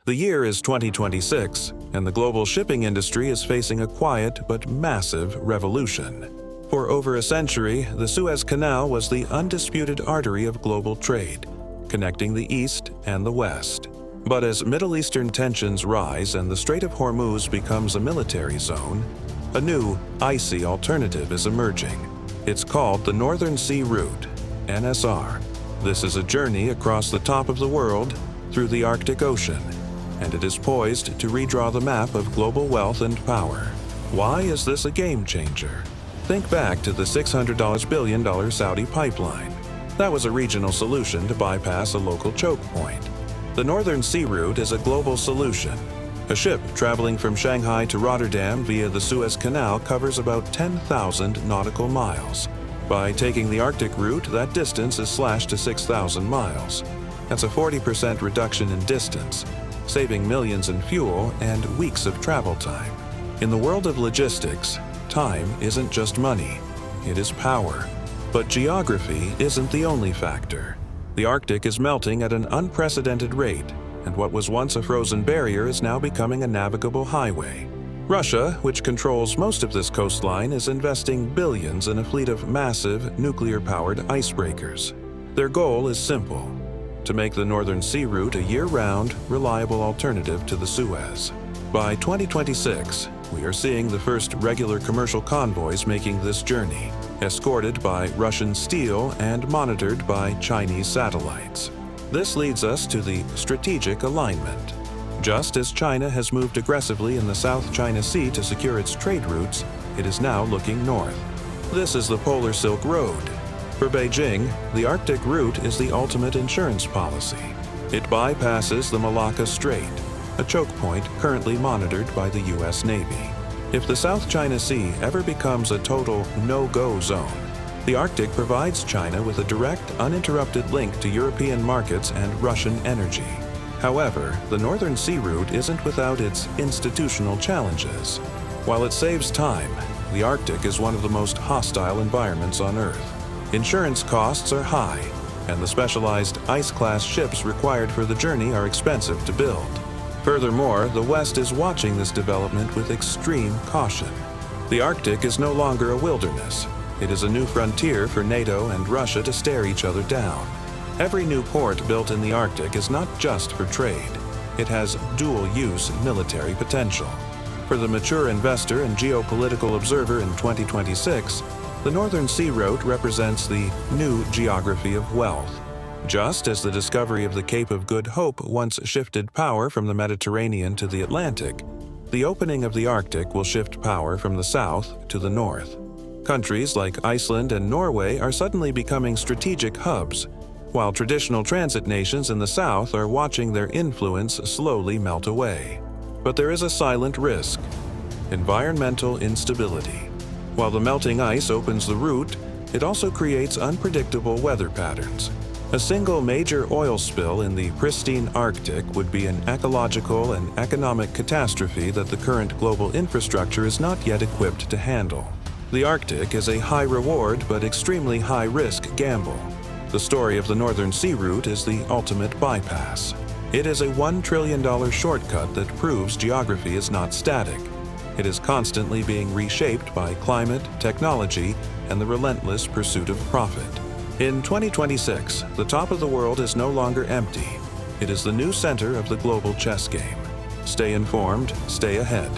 The year is 2026, and the global shipping industry is facing a quiet but massive revolution. For over a century, the Suez Canal was the undisputed artery of global trade, connecting the East and the West. But as Middle Eastern tensions rise and the Strait of Hormuz becomes a military zone, a new, icy alternative is emerging. It's called the Northern Sea Route, NSR. This is a journey across the top of the world through the Arctic Ocean, and it is poised to redraw the map of global wealth and power. Why is this a game changer? Think back to the $600 billion Saudi pipeline. That was a regional solution to bypass a local choke point. The Northern Sea Route is a global solution. A ship traveling from Shanghai to Rotterdam via the Suez Canal covers about 10,000 nautical miles. By taking the Arctic route, that distance is slashed to 6,000 miles. That's a 40% reduction in distance, saving millions in fuel and weeks of travel time. In the world of logistics, time isn't just money, it is power. But geography isn't the only factor. The Arctic is melting at an unprecedented rate, and what was once a frozen barrier is now becoming a navigable highway. Russia, which controls most of this coastline, is investing billions in a fleet of massive, nuclear-powered icebreakers. Their goal is simple: to make the Northern Sea Route a year-round, reliable alternative to the Suez. By 2026, we are seeing the first regular commercial convoys making this journey, escorted by Russian steel and monitored by Chinese satellites. This leads us to the strategic alignment. Just as China has moved aggressively in the South China Sea to secure its trade routes, it is now looking north. This is the Polar Silk Road. For Beijing, the Arctic route is the ultimate insurance policy. It bypasses the Malacca Strait, a choke point currently monitored by the U.S. Navy. If the South China Sea ever becomes a total no-go zone, the Arctic provides China with a direct, uninterrupted link to European markets and Russian energy. However, the Northern Sea Route isn't without its institutional challenges. While it saves time, the Arctic is one of the most hostile environments on Earth. Insurance costs are high, and the specialized ice-class ships required for the journey are expensive to build. Furthermore, the West is watching this development with extreme caution. The Arctic is no longer a wilderness. It is a new frontier for NATO and Russia to stare each other down. Every new port built in the Arctic is not just for trade. It has dual-use military potential. For the mature investor and geopolitical observer in 2026, the Northern Sea Route represents the new geography of wealth. Just as the discovery of the Cape of Good Hope once shifted power from the Mediterranean to the Atlantic, the opening of the Arctic will shift power from the south to the north. Countries like Iceland and Norway are suddenly becoming strategic hubs, while traditional transit nations in the south are watching their influence slowly melt away. But there is a silent risk: environmental instability. While the melting ice opens the route, it also creates unpredictable weather patterns. A single major oil spill in the pristine Arctic would be an ecological and economic catastrophe that the current global infrastructure is not yet equipped to handle. The Arctic is a high-reward but extremely high-risk gamble. The story of the Northern Sea Route is the ultimate bypass. It is a $1 trillion shortcut that proves geography is not static. It is constantly being reshaped by climate, technology, and the relentless pursuit of profit. In 2026, the top of the world is no longer empty. It is the new center of the global chess game. Stay informed, stay ahead.